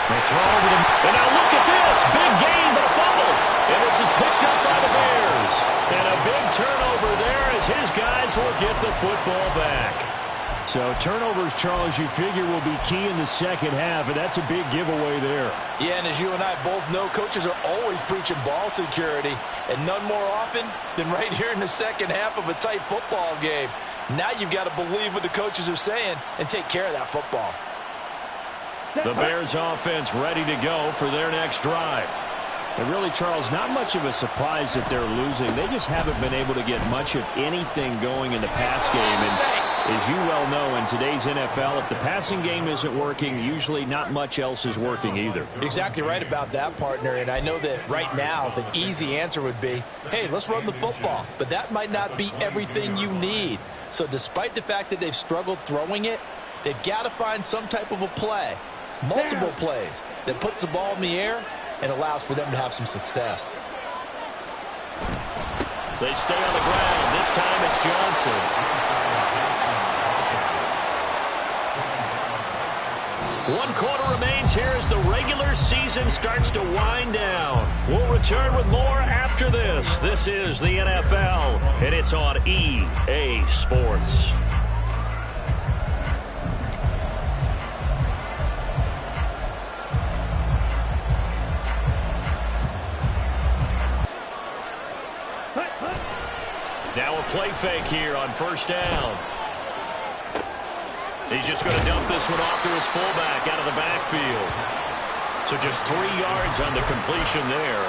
They throw over the... And now look at this. Big gain, but a fumble. And this is picked up by the Bears. And a big turnover there as his guys will get the football back. So turnovers, Charles, you figure will be key in the second half, and that's a big giveaway there. Yeah, and as you and I both know, coaches are always preaching ball security, and none more often than right here in the second half of a tight football game. Now you've got to believe what the coaches are saying and take care of that football. The Bears offense ready to go for their next drive. And really, Charles, not much of a surprise that they're losing. They just haven't been able to get much of anything going in the pass game. And as you well know, in today's NFL, if the passing game isn't working, usually not much else is working either. Exactly right about that, partner. And I know that right now the easy answer would be, hey, let's run the football. But that might not be everything you need. So despite the fact that they've struggled throwing it, they've got to find some type of a play, multiple plays, that puts the ball in the air and allows for them to have some success. They stay on the ground. This time it's Johnson. One quarter remains here as the regular season starts to wind down. We'll return with more after this. This is the NFL, and it's on EA Sports. Now a play fake here on first down. He's just going to dump this one off to his fullback out of the backfield. So just 3 yards on the completion there.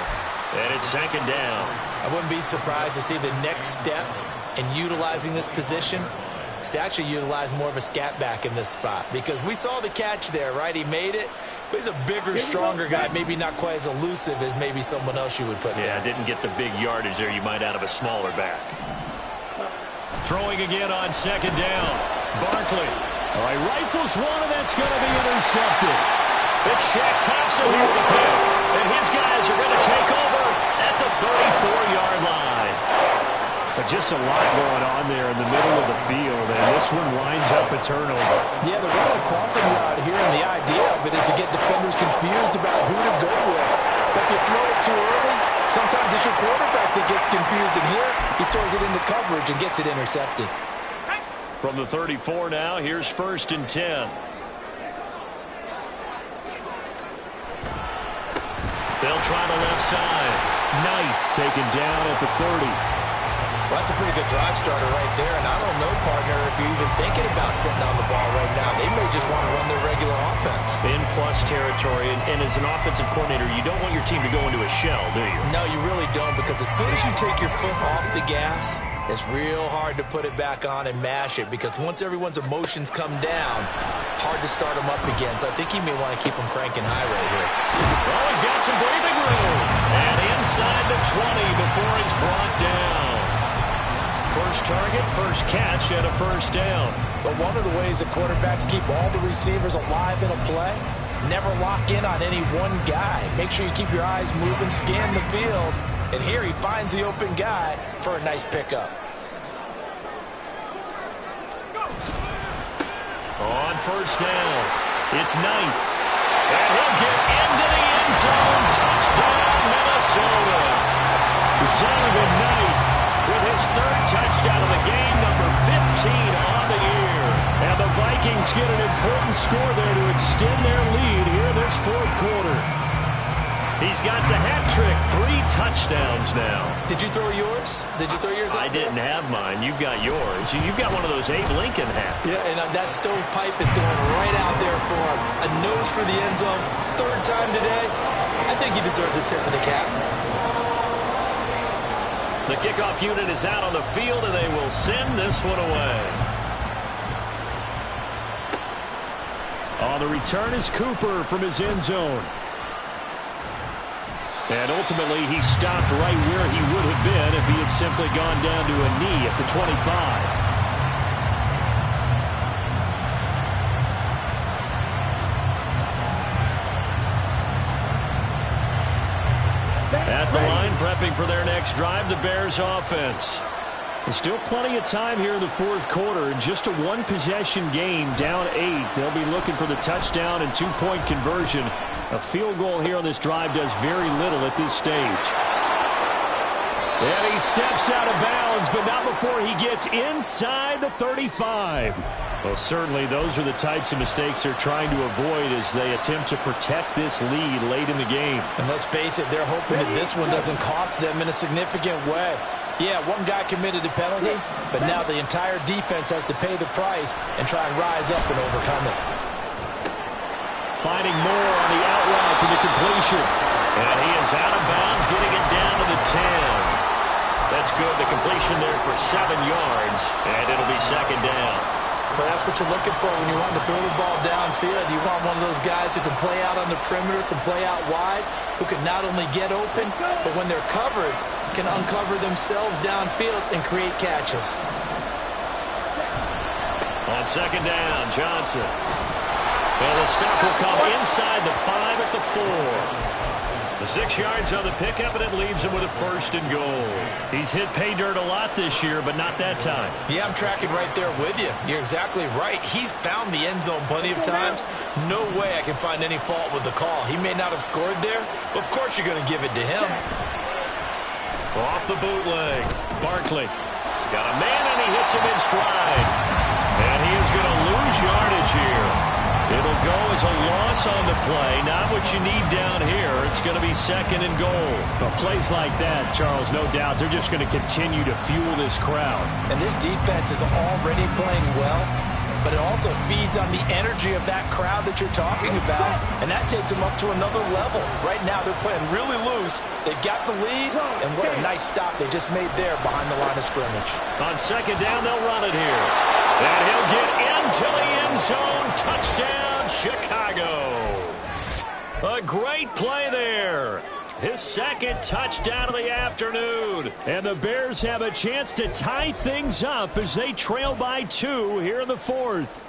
And it's second down. I wouldn't be surprised to see the next step in utilizing this position is to actually utilize more of a scat back in this spot. Because we saw the catch there, right? He made it. But he's a bigger, stronger guy, maybe not quite as elusive as maybe someone else you would put there. Yeah, didn't get the big yardage there you might out of a smaller back. Throwing again on second down. Barkley. All right, rifles one, and that's going to be intercepted. It's Shaq Thompson here with the pick. And his guys are going to take over at the 34-yard line. But just a lot going on there in the middle of the field, and this one winds up a turnover. Yeah, they're running a crossing route here, and the idea of it is to get defenders confused about who to go with. But if you throw it too early, sometimes it's your quarterback that gets confused, and here he throws it into coverage and gets it intercepted. From the 34 now, here's first and 10. They'll try the left side. Knight taken down at the 30. Well, that's a pretty good drive starter right there, and I don't know, partner, if you're even thinking about sitting on the ball right now. They may just want to run their regular offense. In plus territory, and as an offensive coordinator, you don't want your team to go into a shell, do you? No, you really don't, because as soon as you take your foot off the gas, it's real hard to put it back on and mash it, because once everyone's emotions come down, hard to start them up again. So I think he may want to keep them cranking high right here. Well, he's got some breathing room. And inside the 20 before he's brought down. First target, first catch, and a first down. But one of the ways that quarterbacks keep all the receivers alive in a play, never lock in on any one guy. Make sure you keep your eyes moving, scan the field. And here he finds the open guy for a nice pickup. On first down, it's Knight. And he'll get into the end zone. Touchdown, Minnesota. Zonovan Knight with his third touchdown of the game, number 15 on the year. And the Vikings get an important score there to extend their lead here in this fourth quarter. He's got the hat trick, 3 touchdowns now. Did you throw yours? Did you throw yours out I didn't have mine. You've got yours. You've got one of those Abe Lincoln hats. Yeah, and that stovepipe is going right out there for him. A nose for the end zone. Third time today. I think he deserves a tip of the cap. The kickoff unit is out on the field, and they will send this one away. On the return is Cooper from his end zone. And ultimately, he stopped right where he would have been if he had simply gone down to a knee at the 25. At the line, prepping for their next drive, the Bears offense. There's still plenty of time here in the fourth quarter. Just a one-possession game, down 8. They'll be looking for the touchdown and 2-point conversion. A field goal here on this drive does very little at this stage. And he steps out of bounds, but not before he gets inside the 35. Well, certainly those are the types of mistakes they're trying to avoid as they attempt to protect this lead late in the game. And let's face it, they're hoping that this one doesn't cost them in a significant way. Yeah, one guy committed a penalty, but now the entire defense has to pay the price and try and rise up and overcome it. Finding more on the out route for the completion. And he is out of bounds, getting it down to the 10. That's good. The completion there for 7 yards, and it'll be second down. But that's what you're looking for when you want to throw the ball downfield. You want one of those guys who can play out on the perimeter, can play out wide, who can not only get open, but when they're covered, can uncover themselves downfield and create catches. On second down, Johnson. And the stop will come inside the 5 at the 4. The 6 yards on the pickup, and it leaves him with a first and goal. He's hit pay dirt a lot this year, but not that time. Yeah, I'm tracking right there with you. You're exactly right. He's found the end zone plenty of times. No way I can find any fault with the call. He may not have scored there, but of course you're going to give it to him. Off the bootleg. Barkley. Got a man, and he hits him in stride. And he is going to lose yardage here. It'll go as a loss on the play. Not what you need down here. It's going to be second and goal. But plays like that, Charles, no doubt, they're just going to continue to fuel this crowd. And this defense is already playing well, but it also feeds on the energy of that crowd that you're talking about, and that takes them up to another level. Right now, they're playing really loose. They've got the lead, and what a nice stop they just made there behind the line of scrimmage. On second down, they'll run it here. And he'll get into the end zone. Touchdown, Chicago. A great play there. His second touchdown of the afternoon. And the Bears have a chance to tie things up as they trail by 2 here in the fourth.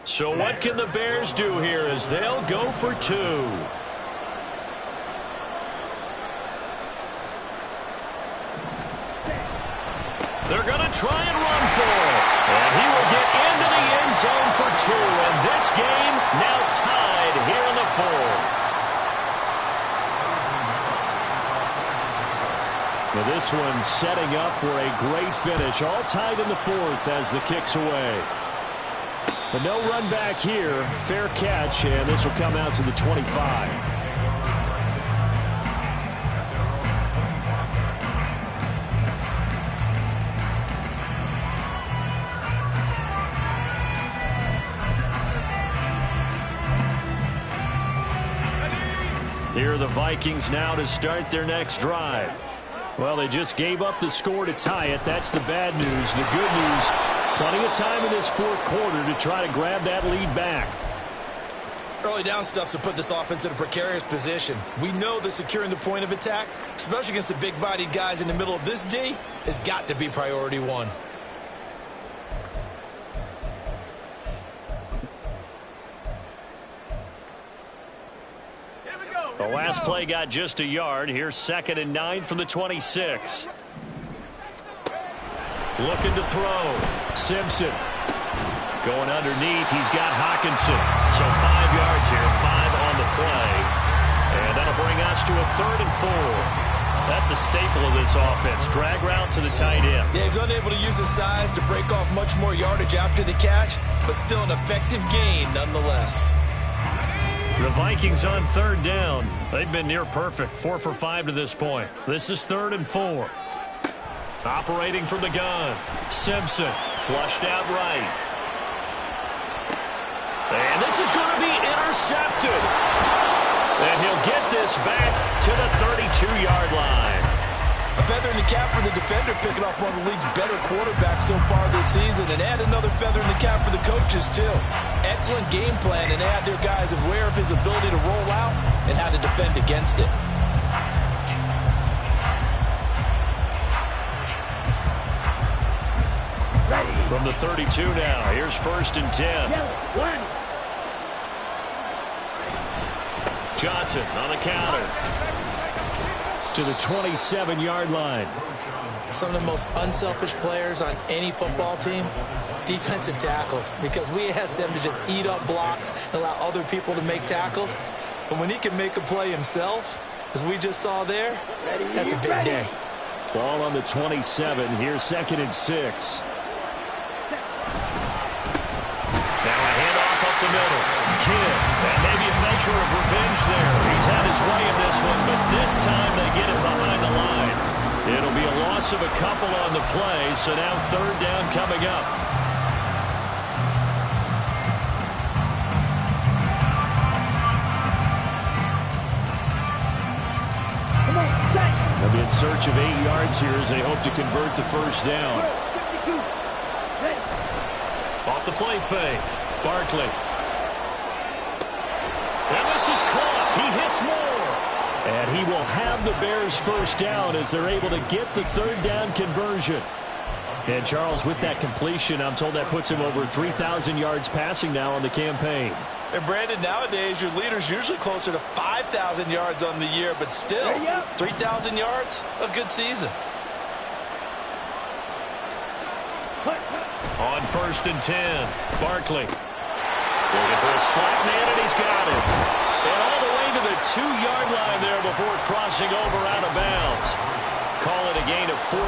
So what can the Bears do here as they'll go for 2? They're going to try and run for it. And he will get into the end zone for 2. And this game now tied here in the fourth. Now this one setting up for a great finish. All tied in the fourth as the kick's away. But no run back here. Fair catch, and this will come out to the 25. Here are the Vikings now to start their next drive. Well, they just gave up the score to tie it. That's the bad news. The good news, plenty of time in this fourth quarter to try to grab that lead back. Early down stuffs to put this offense in a precarious position. We know that securing the point of attack, especially against the big-bodied guys in the middle of this D, has got to be priority one. The last play got just a yard. Here's 2nd and 9 from the 26. Looking to throw. Simpson. Going underneath. He's got Hockenson. So 5 yards here. 5 on the play. And that'll bring us to a 3rd and 4. That's a staple of this offense. Drag route to the tight end. Yeah, he's unable to use his size to break off much more yardage after the catch, but still an effective gain nonetheless. The Vikings on 3rd down. They've been near perfect. 4 for 5 to this point. This is 3rd and 4. Operating from the gun. Simpson flushed out right. And this is going to be intercepted. And he'll get this back to the 32-yard line. A feather in the cap for the defender, picking off one of the league's better quarterbacks so far this season, and add another feather in the cap for the coaches, too. Excellent game plan, and they had their guys aware of his ability to roll out and how to defend against it. From the 32 now, here's 1st and 10. Johnson on the counter. To the 27-yard line. Some of the most unselfish players on any football team, defensive tackles, because we ask them to just eat up blocks and allow other people to make tackles. But when he can make a play himself, as we just saw there, that's a big day. Ball on the 27. Here's 2nd and 6. Now a handoff up the middle. Kidd, and maybe a measure of revenge there. He's had his way in this one, but this time they get him behind the line. It'll be a loss of a couple on the play, so now 3rd down coming up. They'll be in search of 8 yards here as they hope to convert the 1st down. Off the play fake. Barkley. And this is caught. He hits more. And he will have the Bears 1st down as they're able to get the 3rd down conversion. And Charles, with that completion, I'm told that puts him over 3,000 yards passing now on the campaign. And Brandon, nowadays your leader's usually closer to 5,000 yards on the year, but still 3,000 yards, a good season. On 1st and 10, Barkley. Looking for a slot man, and he's got it. And all the way to the 2-yard line there before crossing over out of bounds. Call it a gain of 14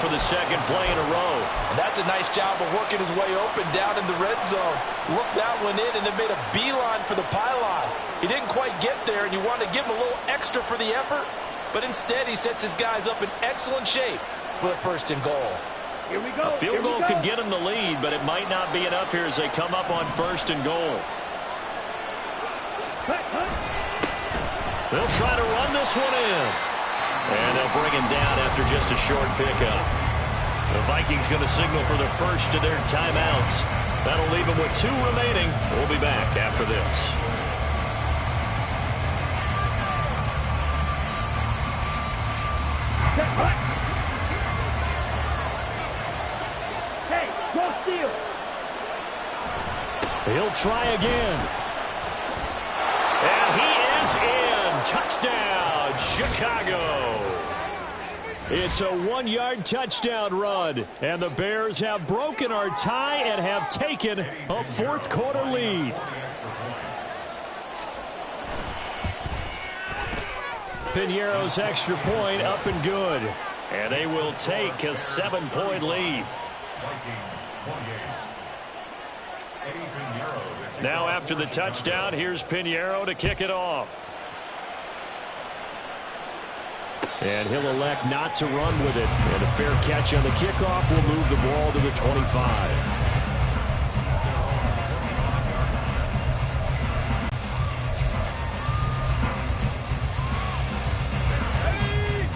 for the 2nd play in a row. And that's a nice job of working his way open down in the red zone. Looked that one in and then made a beeline for the pylon. He didn't quite get there, and you wanted to give him a little extra for the effort. But instead, he sets his guys up in excellent shape for the 1st and goal. Here we go. A field goal could get them the lead, but it might not be enough here as they come up on 1st and goal. They'll try to run this one in. And they'll bring him down after just a short pickup. The Vikings going to signal for the first of their timeouts. That'll leave them with 2 remaining. We'll be back after this. He'll try again. And he is in. Touchdown, Chicago. It's a 1-yard touchdown run. And the Bears have broken our tie and have taken a fourth-quarter lead. Piñeiro's extra point up and good. And they will take a 7-point lead. Now after the touchdown, here's Pinheiro to kick it off. And he'll elect not to run with it. And a fair catch on the kickoff will move the ball to the 25.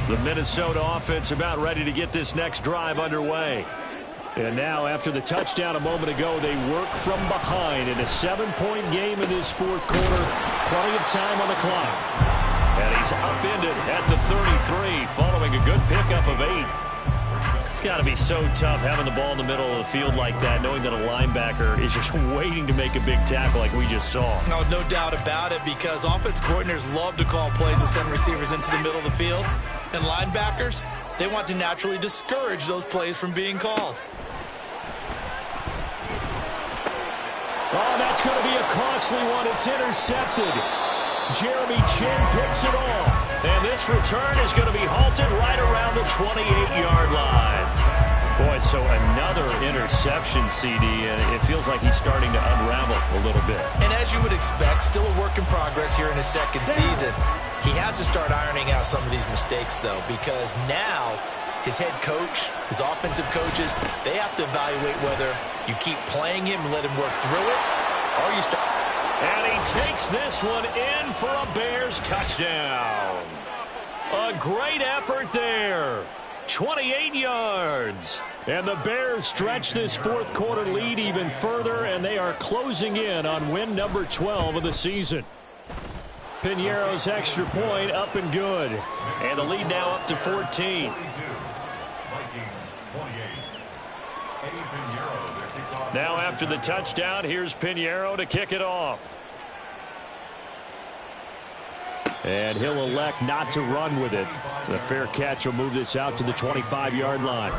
The Minnesota offense about ready to get this next drive underway. And now, after the touchdown a moment ago, they work from behind in a 7-point game in this fourth quarter. Plenty of time on the clock. And he's upended at the 33 following a good pickup of 8. It's got to be so tough having the ball in the middle of the field like that, knowing that a linebacker is just waiting to make a big tackle like we just saw. No doubt about it, because offense coordinators love to call plays to send receivers into the middle of the field. And linebackers, they want to naturally discourage those plays from being called. Oh, that's going to be a costly one. It's intercepted. Jeremy Chinn picks it off. And this return is going to be halted right around the 28-yard line. Boy, so another interception, CD, and it feels like he's starting to unravel a little bit. And as you would expect, still a work in progress here in his second season. He has to start ironing out some of these mistakes, though, because now his head coach, his offensive coaches, they have to evaluate whether you keep playing him and let him work through it, or you start. And he takes this one in for a Bears touchdown. A great effort there. 28 yards. And the Bears stretch this fourth quarter lead even further, and they are closing in on win number 12 of the season. Pinheiro's extra point up and good. And the lead now up to 14. Now after the touchdown, here's Pinheiro to kick it off. And he'll elect not to run with it. The fair catch will move this out to the 25-yard line.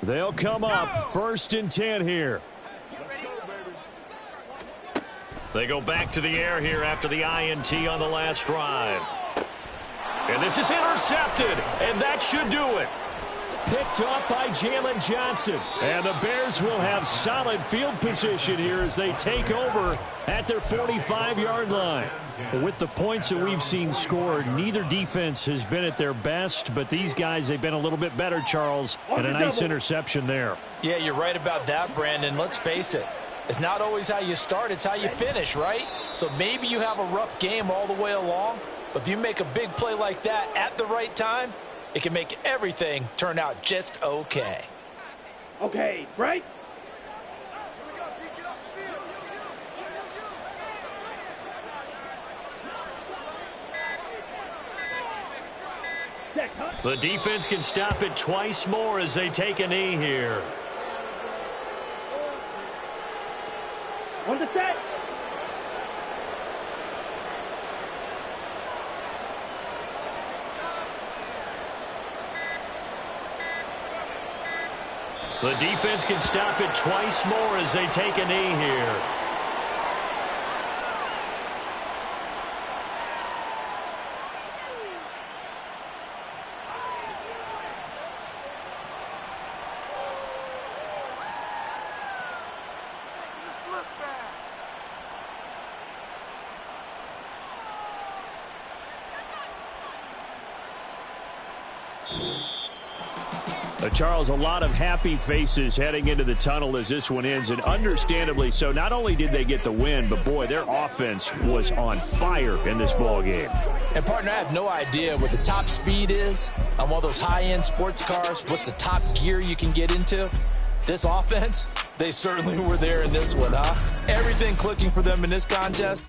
They'll come up 1st and 10 here. They go back to the air here after the INT on the last drive. And this is intercepted, and that should do it. Picked up by Jalen Johnson. And the Bears will have solid field position here as they take over at their 45-yard line. With the points that we've seen scored, neither defense has been at their best, but these guys, they've been a little bit better, Charles, and a nice interception there. Yeah, you're right about that, Brandon. Let's face it. It's not always how you start, it's how you finish, right? So maybe you have a rough game all the way along, but if you make a big play like that at the right time, it can make everything turn out just okay. Okay, right? The defense can stop it twice more as they take a knee here. On the set. The defense can stop it twice more as they take a knee here. Charles, a lot of happy faces heading into the tunnel as this one ends, and understandably so. Not only did they get the win, but boy, their offense was on fire in this ball game. And partner, I have no idea what the top speed is on one of those high-end sports cars. What's the top gear you can get into? This offense, they certainly were there in this one, huh? Everything clicking for them in this contest.